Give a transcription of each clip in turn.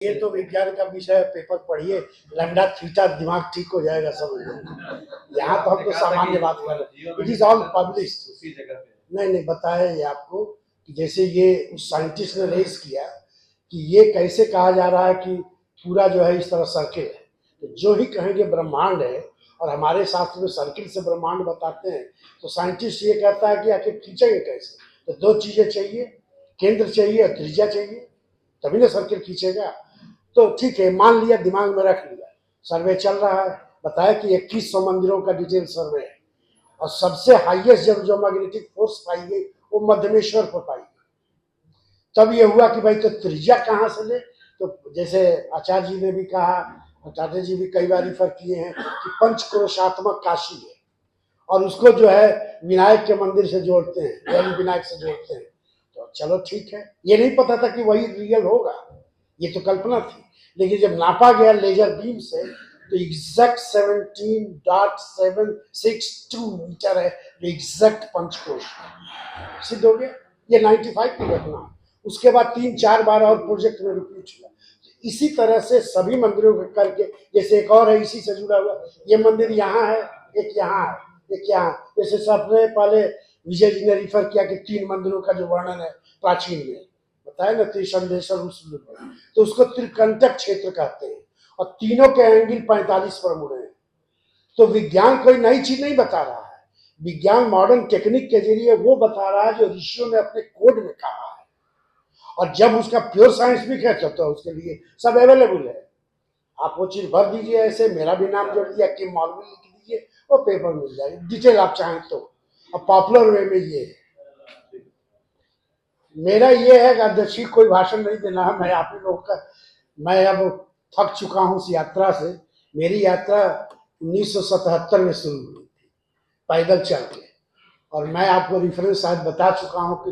ये तो विज्ञान का विषय, पेपर पढ़िए, लैम्डा थीटा, दिमाग ठीक हो जाएगा सब लोग। यहाँ तो हम तो सामान्य बात कर रहे हैं, इट इज ऑल पब्लिश उसी जगह पे। नहीं बताया ये आपको कि जैसे ये उस साइंटिस्ट ने रेस किया कि ये कैसे कहा जा रहा है कि पूरा जो है इस तरह सर्किल है, तो जो ही कहेंगे ब्रह्मांड है, और हमारे शास्त्र में सर्किल से ब्रह्मांड बताते हैं, तो साइंटिस्ट ये कहता है कि आखिर खींचेंगे कैसे? तो दो चीजें चाहिए, केंद्र चाहिए और त्रिज्या चाहिए, तभी ना सर्किल खींचेगा। तो ठीक है, मान लिया, दिमाग में रख लिया, सर्वे चल रहा है, बताया कि 2100 मंदिरों का डिटेल सर्वे है, और सबसे हाईएस्ट जब जो मैग्नेटिक फोर्स पाई गई वो मध्यमेश्वर पर पाई गई। तब ये हुआ कि भाई तो त्रिज्या कहाँ से ले? तो जैसे आचार्य जी ने भी कहा, टाटा जी भी कई बार रिफर किए हैं कि पंचक्रोशात्मक काशी है, और उसको जो है विनायक के मंदिर से जोड़ते हैं, यानी विनायक से जोड़ते हैं। तो चलो ठीक है, ये नहीं पता था कि वही रियल होगा, ये तो कल्पना थी। लेकिन जब नापा गया लेजर बीम से तो एग्जैक्ट 17.762 मीटर है, जो एग्जैक्ट पंचकोश सिद्ध हो गया। ये 95 की घटना। उसके बाद 3-4 बार और प्रोजेक्ट में रिपीट हुआ। इसी तरह से सभी मंदिरों को करके, जैसे एक और है इसी से जुड़ा हुआ, ये मंदिर यहाँ है, एक यहाँ है, एक यहाँ। जैसे सबसे पहले विजय जी ने रिफर किया कि 3 मंदिरों का जो वर्णन है प्राचीन में बताया ना, त्रिशंदेश्वर, तो उसको त्रिकंटक क्षेत्र कहते हैं, और तीनों के एंगल 45 पर मुड़े हैं। तो विज्ञान कोई नई चीज नहीं बता रहा है, विज्ञान मॉडर्न टेक्निक के जरिए वो बता रहा है जो ऋषियों ने अपने कोड में कहा है, और जब उसका प्योर साइंस भी कह सकता है, उसके लिए सब अवेलेबल है। आप वो चीज भर दीजिए, ऐसे मेरा भी नाम जोड़ दिया कि मौलवी लिख दीजिए, वो पेपर मिल जाएगी, डिटेल आप चाहें तो। अब पॉपुलर वे में ये है। मेरा ये है कि अध्यक्ष कोई भाषण नहीं देना है, मैं आप ही लोग का, मैं अब थक चुका हूँ उस यात्रा से। मेरी यात्रा 1977 में शुरू हुई थी पैदल चल के, और मैं आपको रेफरेंस शायद बता चुका हूँ कि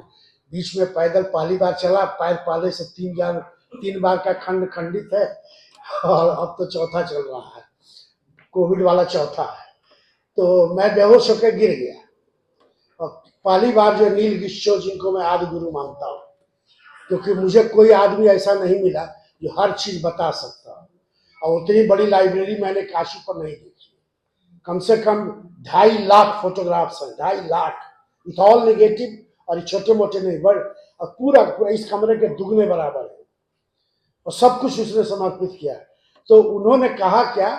बीच में पैदल पहली बार चला, पैर पाले से 3 बार का खंड खंडित है, और अब तो चौथा चल रहा है, कोविड वाला चौथा है। तो मैं बेहोश होकर गिर गया, और पहली बार जो नील गिस्सो, जिनको मैं आदि गुरु मानता हूँ, क्योंकि मुझे कोई आदमी ऐसा नहीं मिला जो हर चीज बता सकता, और उतनी बड़ी लाइब्रेरी मैंने काशी पर नहीं देखी। कम से कम 2.5 लाख फोटोग्राफ्स हैं, 2.5 लाख, विथ ऑल नेगेटिव, और छोटे मोटे नहीं, बड़े, और पूरा इस कमरे के दुगने बराबर है, और सब कुछ उसने समर्पित किया। तो उन्होंने कहा क्या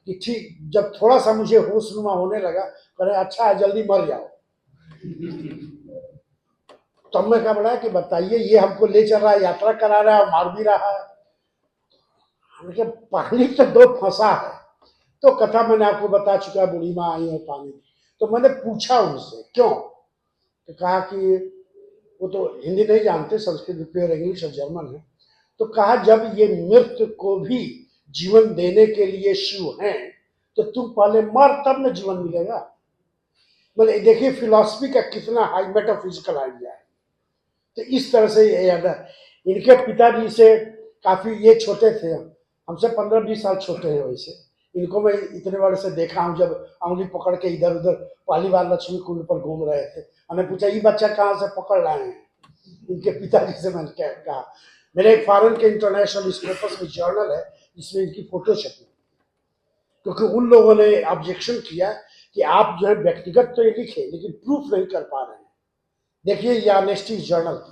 कि ठीक जब थोड़ा सा मुझे होशनुमा होने लगा, कहे अच्छा है जल्दी मर जाओ। तब मैं क्या बढ़ा कि बताइए, ये हमको ले चल रहा है, यात्रा करा रहा है और मार भी रहा है। पानी तो 2 फंसा है, तो कथा मैंने आपको बता चुका, बूढ़ी माँ आई है पानी। तो मैंने पूछा उनसे क्यों, तो कहा कि वो तो हिंदी नहीं जानते, संस्कृत प्योर इंग्लिश और जर्मन है। तो कहा जब ये मृत्यु को भी जीवन देने के लिए शिव हैं, तो तुम पहले मर तब न जीवन मिलेगा। मतलब देखिए फिलॉसफी का कितना हाई मेटाफिजिकल आइडिया है। तो इस तरह से इनके पिताजी से काफी, ये छोटे थे, हमसे 15-20 साल छोटे हैं वैसे। इनको मैं इतने बड़े से देखा हूँ, जब उंगली पकड़ के इधर उधर पहली बार लक्ष्मी कुंड पर घूम रहे थे, हमने पूछा ये बच्चा कहाँ से पकड़ लाए हैं, इनके पिताजी से मैंने कहा। मेरे एक फॉरेन के इंटरनेशनल स्कोपस में जर्नल है, जिसमें इनकी फोटो छपी, क्योंकि उन लोगों ने ऑब्जेक्शन किया कि आप जो है व्यक्तिगत तो ये लिखे लेकिन प्रूफ नहीं कर पा रहे हैं। देखिए ये ऑनेस्टी जर्नल,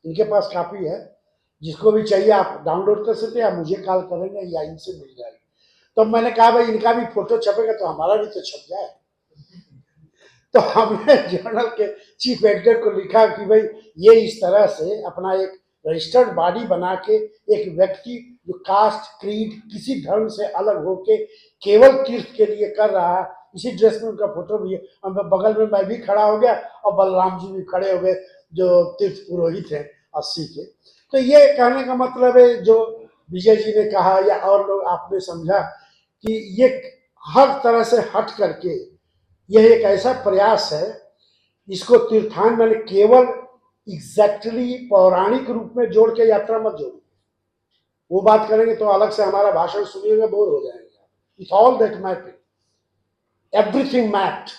इनके पास कापी है, जिसको भी चाहिए आप डाउनलोड कर सकते हैं, या मुझे कॉल करेंगे या इनसे मिल जाएगी। तो मैंने कहा भाई इनका भी फोटो छपेगा तो हमारा भी तो छप जाए। तो हमने जर्नल के चीफ एडिटर को लिखा कि भाई ये इस तरह से अपना एक रजिस्टर्ड बॉडी बना के एक व्यक्ति जो कास्ट क्रीड किसी धर्म से अलग होके केवल तीर्थ के लिए कर रहा है, इसी ड्रेस में उनका फोटो भी है, और बगल में मैं भी खड़ा हो गया और बलराम जी भी खड़े हो गए जो तीर्थ पुरोहित हैं 80 के। तो ये कहने का मतलब है जो विजय जी ने कहा या और लोग आपने समझा कि ये हर तरह से हट करके यह एक ऐसा प्रयास है, इसको तीर्थान मैंने केवल एग्जैक्टली पौराणिक रूप में जोड़ के यात्रा मत जोड़िए, वो बात करेंगे तो अलग से हमारा भाषण सुनिएगा, बोर हो जाएंगे। It's all that mapping, everything mapped,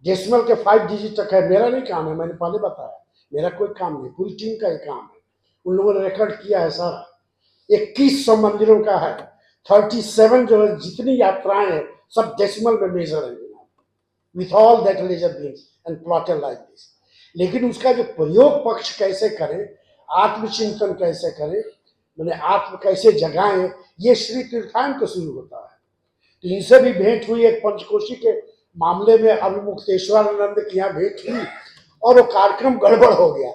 decimal के 5 डिजिट तक है। मेरा नहीं काम है, मैंने पहले बताया, मेरा कोई काम नहीं, पूरी टीम का ही काम है, उन लोगों ने रिकॉर्ड किया है सारा। 2100 मंदिरों का है, 37 जो है जितनी यात्राएं हैं सब डेसिमल में मेजर है with all that laser beams and plotter like this. लेकिन उसका जो प्रयोग पक्ष कैसे करें, आत्मचिंतन कैसे करें, मैंने आत्म कैसे जगाएं, ये श्री तीर्थान को शुरू होता है। तो इनसे भी भेंट हुई, एक पंचकोशी के मामले में अभिमुक्तेश्वरानंद की यहाँ भेंट हुई और वो कार्यक्रम गड़बड़ हो गया।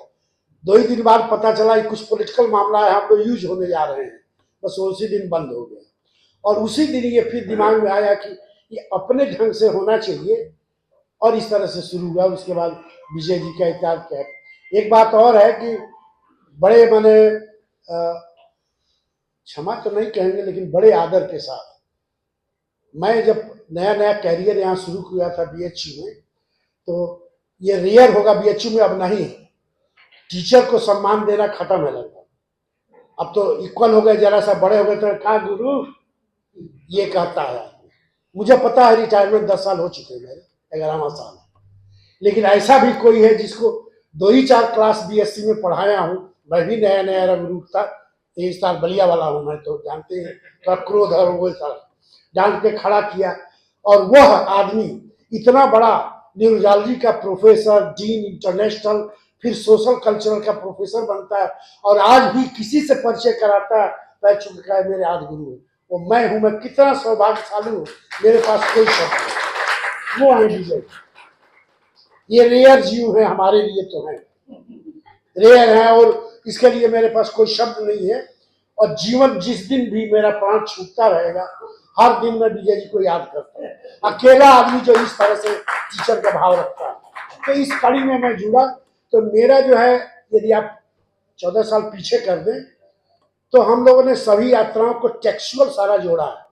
2 ही दिन बाद पता चला कि कुछ पॉलिटिकल मामला है, हम लोग यूज होने जा रहे हैं, बस उसी दिन बंद हो गया। और उसी दिन ये फिर दिमाग में आया कि ये अपने ढंग से होना चाहिए, और इस तरह से शुरू हुआ। उसके बाद विजय जी का इत्याग क्या। एक बात और है कि बड़े माने क्षमा तो नहीं कहेंगे लेकिन बड़े आदर के साथ मैं जब नया नया कैरियर यहाँ शुरू किया था बीएचयू में, तो ये रेयर होगा बीएचयू में, अब नहीं, टीचर को सम्मान देना खत्म है लगभग। अब तो इक्वल हो गए, जरा सा बड़े हो गए तो कहा गुरु ये कहता है। मुझे पता है रिटायरमेंट 10 साल हो चुके हैं मेरे, 11वां साल, लेकिन ऐसा भी कोई है जिसको 2 ही 4 क्लास बीएससी में पढ़ाया हूँ। मैं भी नया नया रंगरूप था, 23 साल बलिया वाला हूँ मैं, तो जानते हैं का क्रोध और वो सारा डाल के खड़ा किया। और वह आदमी इतना बड़ा न्यूरोलॉजी का प्रोफेसर, डीन इंटरनेशनल, फिर सोशल कल्चरल का प्रोफेसर बनता है और आज भी किसी से परिचय कराता है, मैं चुका है मेरे आदि गुरु है वो मैं हूं। मैं कितना सौभाग्यशाली हूं, मेरे पास कोई शब्द नहीं। वो है विजय, ये रेयर जीव है, हमारे लिए तो है रेयर है, और इसके लिए मेरे पास कोई शब्द नहीं है। और जीवन जिस दिन भी मेरा प्राण छूटता रहेगा, हर दिन मैं विजय जी को याद करता हूँ। अकेला आदमी जो इस तरह से टीचर का भाव रखता है, तो इस कड़ी में मैं जुड़ा। तो मेरा जो है, यदि आप 14 साल पीछे कर दें तो हम लोगों ने सभी यात्राओं को टेक्सुअल सारा जोड़ा है।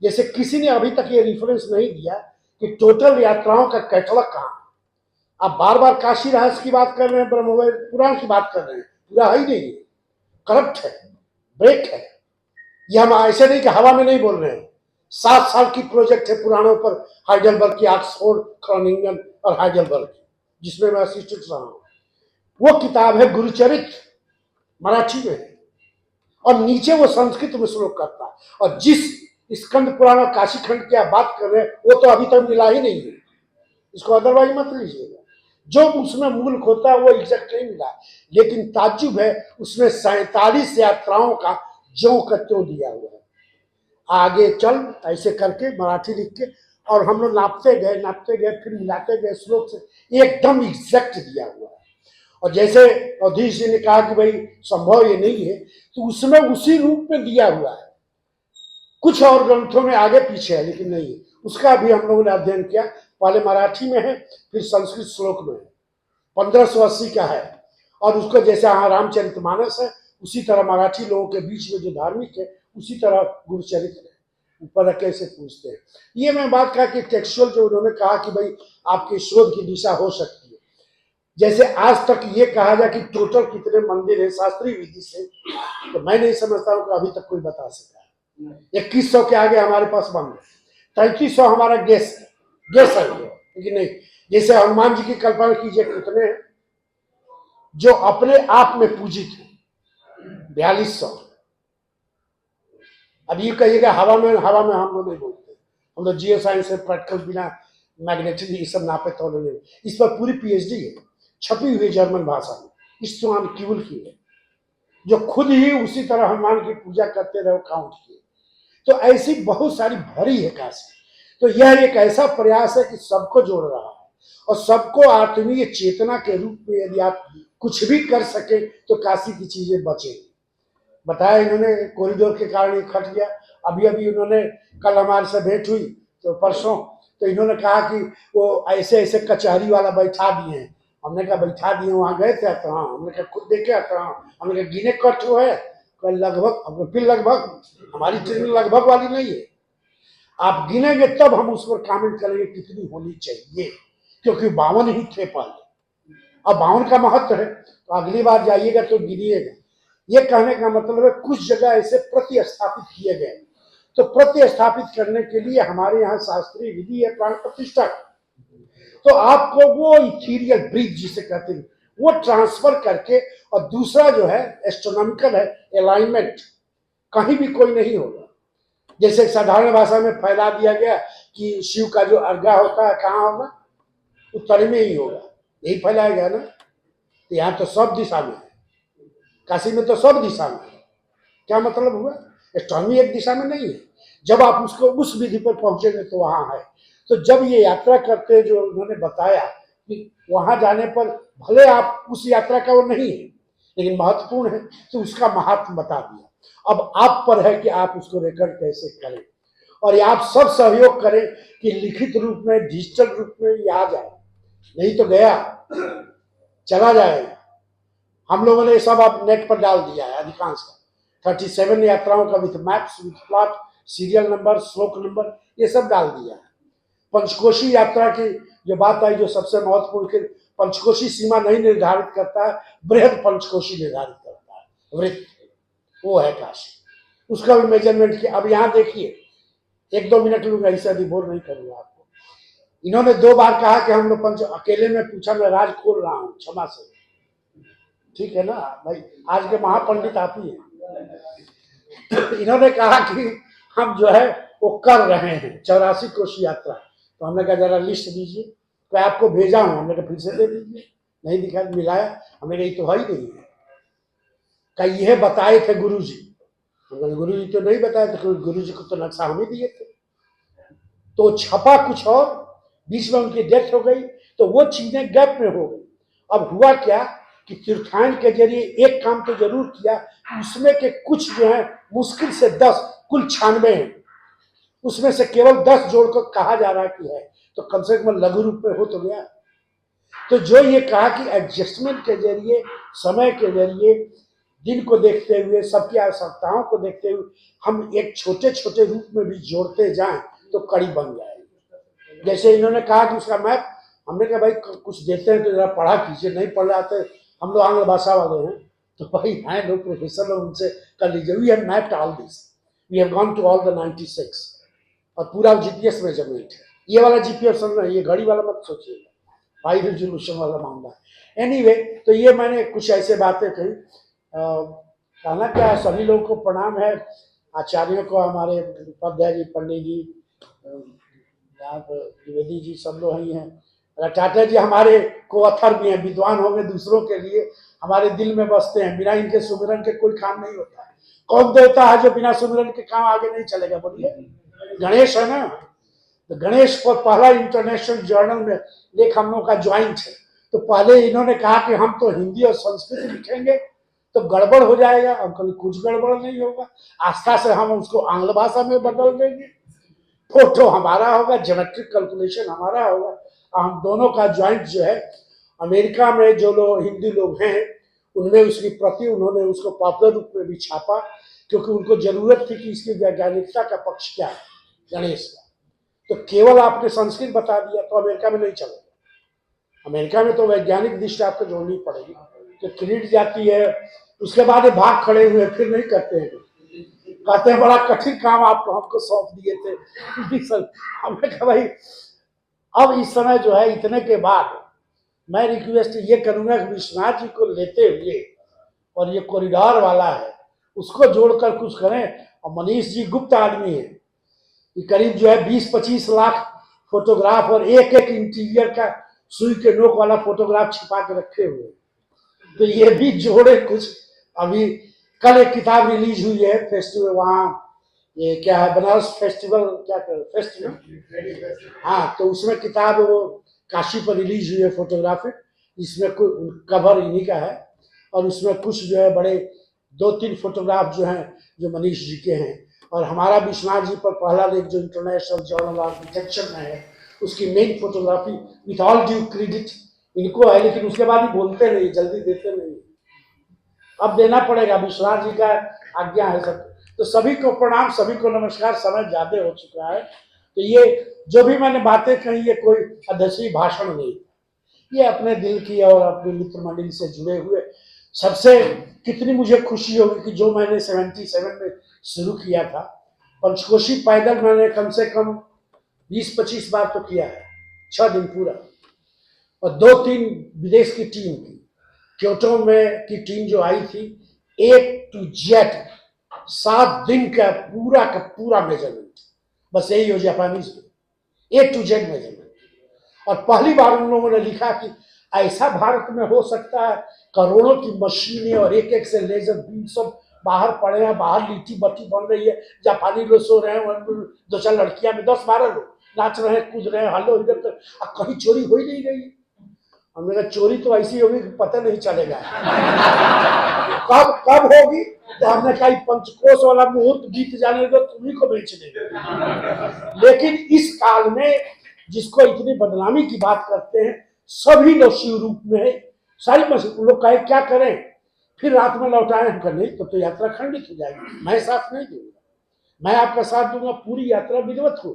जैसे किसी ने अभी तक ये रेफरेंस नहीं दिया कि टोटल यात्राओं का कैटलॉग कहाँ। आप बार बार काशी रहस्य की बात कर रहे हैं, ब्रह्मवेद पुराण की बात कर रहे हैं, पूरा है ही नहीं, करप्ट है, ब्रेक है। ये हम ऐसे नहीं कि हवा में नहीं बोल रहे हैं। 7 साल की प्रोजेक्ट है पुराणों पर, हाइडेलबर्ग की, ऑक्सफोर्ड, क्रॉनिंगन और हाइडेलबर्ग की, जिसमें मैं असिस्टेंट रहा हूँ। वो किताब है गुरुचरित्र, मराठी में है, और नीचे वो संस्कृत में श्लोक करता है। और जिस स्कंद पुराण और काशी खंड की आप बात कर रहे हैं, वो तो अभी तक मिला ही नहीं है, इसको अदरवाइज मत लीजिएगा। जो उसमें मूल होता है वो एग्जैक्ट नहीं मिला, लेकिन ताज्जुब है उसमें 47 यात्राओं का ज्यों का त्यों दिया हुआ है। आगे चल ऐसे करके मराठी लिख के, और हम लोग नापते गए फिर मिलाते गए, श्लोक से एकदम एग्जैक्ट दिया हुआ है। और जैसे अधीश जी ने कहा कि भाई संभव ये नहीं है, तो उसमें उसी रूप में दिया हुआ है। कुछ और ग्रंथों में आगे पीछे है लेकिन नहीं है, उसका भी हम लोगों ने अध्ययन किया। पहले मराठी में है, फिर संस्कृत श्लोक में है, 1580 का है। और उसको जैसे यहाँ रामचरितमानस है, उसी तरह मराठी लोगों के बीच में जो धार्मिक है, उसी तरह गुरुचरित्र है। ऊपर कैसे पूछते हैं, ये मैं बात कहा कि टेक्सुअल जो उन्होंने कहा कि भाई आपके शोध की दिशा हो सकती है। जैसे आज तक ये कहा जाए कि टोटल कितने मंदिर है शास्त्रीय विधि से, तो मैं नहीं समझता हूँ कि अभी तक कोई बता सका है। 2100 के आगे हमारे पास बंद है, 3300 हमारा गेस है लेकिन नहीं। जैसे हनुमान जी की कल्पना कीजिए कितने हैं जो अपने आप में पूजित है, 4200। अब ये कहिएगा हवा में हम लोग नहीं बोलते, हम लोग जियो साइंस से प्रैक्टिकल बिना मैग्नेटिक ये सब नापे तो नहीं। इस पर पूरी पीएचडी है, छपी हुई जर्मन भाषा में, इस्तेमाल क्यूल की है, जो खुद ही उसी तरह हनुमान की पूजा करते रहे काउंट किए। तो ऐसी बहुत सारी भरी है काशी। तो यह एक ऐसा प्रयास है कि सबको जोड़ रहा है, और सबको आत्मीय चेतना के रूप में यदि आप कुछ भी कर सके तो काशी की चीजें बचेंगी। बताया इन्होंने कॉरिडोर के कारण खट गया। अभी उन्होंने कल हमारे से भेंट हुई तो परसों, तो इन्होंने कहा कि वो ऐसे ऐसे कचहरी वाला बैठा दिए हैं। हमने कहा बैठा दिए, वहां गए थे तो हाँ, हमने कहा खुद देखे आता हाँ, हमने कहा गिने कट हुआ है लगभग, फिर लगभग हमारी ट्रेनिंग लगभग वाली नहीं है, आप गिनेंगे तब हम उस पर कमेंट करेंगे कितनी होनी चाहिए, क्योंकि 52 ही थे पहले, अब 52 का महत्व है। तो अगली बार जाइएगा तो गिनिएगा। ये कहने का मतलब है कुछ जगह ऐसे प्रतिस्थापित किए गए, तो प्रतिस्थापित करने के लिए हमारे यहाँ शास्त्रीय विधि है प्राण प्रतिष्ठा। तो आपको वो इथीरियल ब्रिज जिसे कहते हैं वो ट्रांसफर करके, और दूसरा जो है एस्ट्रोनॉमिकल है अलाइनमेंट, कहीं भी कोई नहीं होगा। जैसे साधारण भाषा में फैला दिया गया कि शिव का जो अर्घा होता है कहाँ होगा, उत्तर में ही होगा, यही फैलाया गया ना। तो यहाँ तो सब दिशा में है, काशी में तो सब दिशा में है। क्या मतलब हुआ, एस्ट्रोनॉमी एक दिशा में नहीं है। जब आप उसको उस विधि पर पहुंचेंगे तो वहां है। तो जब ये यात्रा करते हैं जो उन्होंने बताया कि वहां जाने पर भले आप उस यात्रा का वो नहीं है लेकिन महत्वपूर्ण है, तो उसका महत्व बता दिया। अब आप पर है कि आप उसको रिकॉर्ड कैसे करें, और ये आप सब सहयोग करें कि लिखित रूप में, डिजिटल रूप में ये आ जाए। नहीं तो गया, चला जाएगा। हम लोगों ने सब आप नेट पर डाल दिया है अधिकांश का, 37 यात्राओं का with maps, with plot, serial number, श्लोक नंबर, ये सब डाल दिया है। पंचकोशी यात्रा की जो बात आई, जो सबसे महत्वपूर्ण कि पंचकोशी सीमा नहीं निर्धारित करता है, बृहद पंचकोशी निर्धारित करता है, वृत्त, वो है काशी। उसका भी मेजरमेंट किया। अब यहाँ देखिए, 1-2 मिनट लूंगा, इससे अभी बोर नहीं करूंगा आपको। इन्होंने 2 बार कहा कि हम लोग पंच, अकेले में पूछा, मैं राज खोल रहा हूँ, क्षमा से, ठीक है ना भाई, आज के महापंडित आप ही हैं। इन्होंने कहा कि हम जो है वो कर रहे हैं 84 कोश यात्रा। तो हमने कहा जरा लिस्ट दीजिए, तो आपको भेजा हूं, हमने कहा फिर से दे दीजिए, नहीं दिखा, मिलाया, हमने कहा ये तो है ही नहीं है। कहा यह बताए थे गुरु जी, गुरु जी तो नहीं बताए थे, गुरु जी को तो नक्शा हम ही दिए थे। तो छपा कुछ और, बीच में उनकी डेथ हो गई, तो वो चीजें गैप में हो गई। अब हुआ क्या कि तीर्थाटन के जरिए एक काम तो जरूर किया, उसमें के कुछ जो है मुश्किल से 10, कुल 96 हैं, उसमें से केवल 10 जोड़कर कहा जा रहा है कि है, तो कम से कम लघु रूप में हो तो गया। तो जो ये कहा कि एडजस्टमेंट के जरिए, समय के जरिए, दिन को देखते हुए, सबकी आवश्यकताओं को देखते हुए हम एक छोटे छोटे रूप में भी जोड़ते जाएं तो कड़ी बन जाएगी। जैसे इन्होंने कहा कि उसका मैप, हमने कहा भाई कुछ देते हैं तो जरा पढ़ा कीजिए, नहीं पढ़ रहे आते, हम लोग आंग्ल भाषा वाले हैं, तो भाई हैं लोग प्रोफेसर लोग, उनसे कर लीजिए। We have mapped all this, we have gone to all the 96 और पूरा जीपीएस मेजरमेंट है। ये वाला जीपीएस समझ रहे, ये घड़ी वाला मत सोचिएगा, हाई रेजोल्यूशन वाला मामला है। एनीवे, तो ये मैंने कुछ ऐसे बातें कही। कहना क्या है, सभी लोगों को प्रणाम है, आचार्यों को, हमारे उपाध्याय जी, पंडित जी, यहाँ पर द्विवेदी जी, सब लोग ही हैं। टाटा जी हमारे को अथर भी हैं, विद्वान होंगे दूसरों के लिए, हमारे दिल में बसते हैं। बिना इनके सुमिरन के कोई काम नहीं होता है। कौन देवता है जो बिना सुमिरन के काम आगे नहीं चलेगा, बोलिए? गणेश है ना। तो गणेश को पहला इंटरनेशनल जर्नल में लेख हम लोग का ज्वाइंट है। तो पहले इन्होंने कहा कि हम तो हिंदी और संस्कृत लिखेंगे तो गड़बड़ हो जाएगा, और कभी कुछ गड़बड़ नहीं होगा, आस्था से हम उसको आंग्ल भाषा में बदल देंगे, फोटो हमारा होगा, ज्योमेट्रिक कैलकुलेशन हमारा होगा। हम दोनों का ज्वाइंट जो है, अमेरिका में जो लोग हिंदी लोग हैं उनमें उसकी प्रति, उन्होंने उसको पॉपुलर रूप में भी छापा, क्योंकि उनको जरूरत थी कि इसकी वैज्ञानिकता का पक्ष क्या है गणेश का। तो केवल आपने संस्कृत बता दिया तो अमेरिका में नहीं चलेगा, अमेरिका में तो वैज्ञानिक दृष्टि आपको जोड़नी पड़ेगी। तो क्रीड जाती है, उसके बाद ये भाग खड़े हुए, फिर नहीं करते हैं, कहते हैं बड़ा कठिन काम आपको हमको सौंप दिए थे। हमने कहा भाई अब इस समय जो है, इतने के बाद मैं रिक्वेस्ट ये करूंगा कि विश्वनाथ जी को लेते हुए, और ये कॉरिडोर वाला है उसको जोड़कर कुछ करें। और मनीष जी गुप्त आदमी है, ये करीब जो है 20-25 लाख फोटोग्राफ और एक एक इंटीरियर का सुई के नोक वाला फोटोग्राफ छिपा के रखे हुए, तो ये भी जोड़े कुछ। अभी कल एक किताब रिलीज हुई है फेस्टिवल, वहाँ ये क्या है, बनारस फेस्टिवल, क्या फेस्टिवल, हाँ, तो उसमें किताब वो काशी पर रिलीज हुई है फोटोग्राफी, इसमें कवर इन्हीं का है, और उसमें कुछ जो है बड़े 2-3 फोटोग्राफ जो हैं जो मनीष जी के हैं। और हमारा विश्वनाथ जी पर पहला लेख जो इंटरनेशनल जर्नल ऑफ आर्किटेक्चर में है, उसकी main photography with all due credit इनको है, लेकिन उसके बाद ही बोलते नहीं, जल्दी देते नहीं, अब देना पड़ेगा, विश्वनाथ जी का आज्ञा है सब। तो सभी को प्रणाम, सभी को नमस्कार, समय ज्यादा हो चुका है। तो ये जो भी मैंने बातें कही, ये कोई अध्यक्षीय भाषण नहीं, ये अपने दिल की और अपने मित्र मंडली से जुड़े हुए। सबसे कितनी मुझे खुशी होगी कि जो मैंने 77 में शुरू किया था, पंचकोशी पैदल मैंने कम से कम 20-25 बार तो किया है, 6 दिन पूरा, और 2-3 विदेश की टीम की, क्योटो में की टीम जो आई थी, A to Z 7 दिन का पूरा मेजरमेंट, बस यही हो जापानीज में, A to Z मेजरमेंट। और पहली बार उन लोगों ने लिखा कि ऐसा भारत में हो सकता है, करोड़ों की मशीनें और एक एक से लेजर बीम सब बाहर पड़े हैं, बाहर लिट्टी बत्ती बन रही है, जापानी लोग सो रहे हैं, 2-4 लड़कियां में 10-12 लोग नाच रहे हैं, कूद रहे हैं, हल्लो इधर तक, अब कहीं चोरी हो ही नहीं गई। हमने कहा चोरी तो ऐसी होगी कि पता नहीं चलेगा कब कब होगी। तो हमने कहा पंचकोश वाला मुहूर्त बीत जाने दो, तुम्ही को बेच देंगे। लेकिन इस काल में जिसको इतनी बदनामी की बात करते हैं, सभी लोग शिव रूप में है, सारी मशीन लोग कहे क्या करें, फिर रात में लौटाए, हम करने तो यात्रा खंडित हो जाएगी, मैं साथ नहीं दूंगा, मैं आपका साथ दूंगा, पूरी यात्रा विधिवत हो,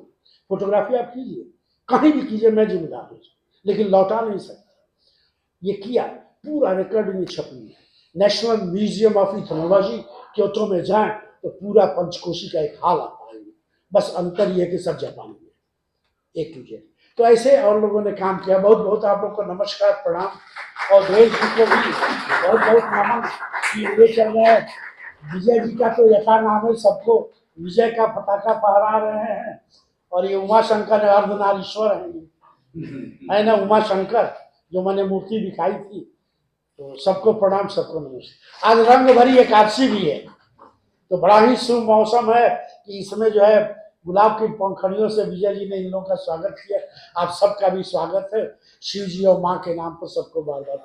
फोटोग्राफी आप कीजिए, कहीं भी कीजिए, मैं जिम्मेदार हूँ, लेकिन लौटा नहीं सकता। ये किया, पूरा रिकॉर्ड में छपी है। National museum of ethnology Kyoto में जाएं तो पूरा पंचकोशी का एक हाल आप पाएंगे, बस अंतर ये कि सब जापानी में, एक टू। तो ऐसे और लोगों ने काम किया। बहुत बहुत आप लोग को नमस्कार, प्रणाम। और देश जी को भी बहुत बहुत नमन कि ये चल रहा है। विजय जी का तो यथा नाम है, सबको विजय का पताका फहरा रहे हैं। और ये उमा शंकर अर्धनारीश्वर है ना, उमा शंकर जो मैंने मूर्ति दिखाई थी। तो सबको प्रणाम, सबको नमस्कार। आज रंग भरी एकादशी भी है, तो बड़ा ही शुभ मौसम है कि इसमें जो है गुलाब की पंखड़ियों से विजय जी ने इन लोगों का स्वागत किया। आप सबका भी स्वागत है, शिव जी और माँ के नाम पर सबको बार बार।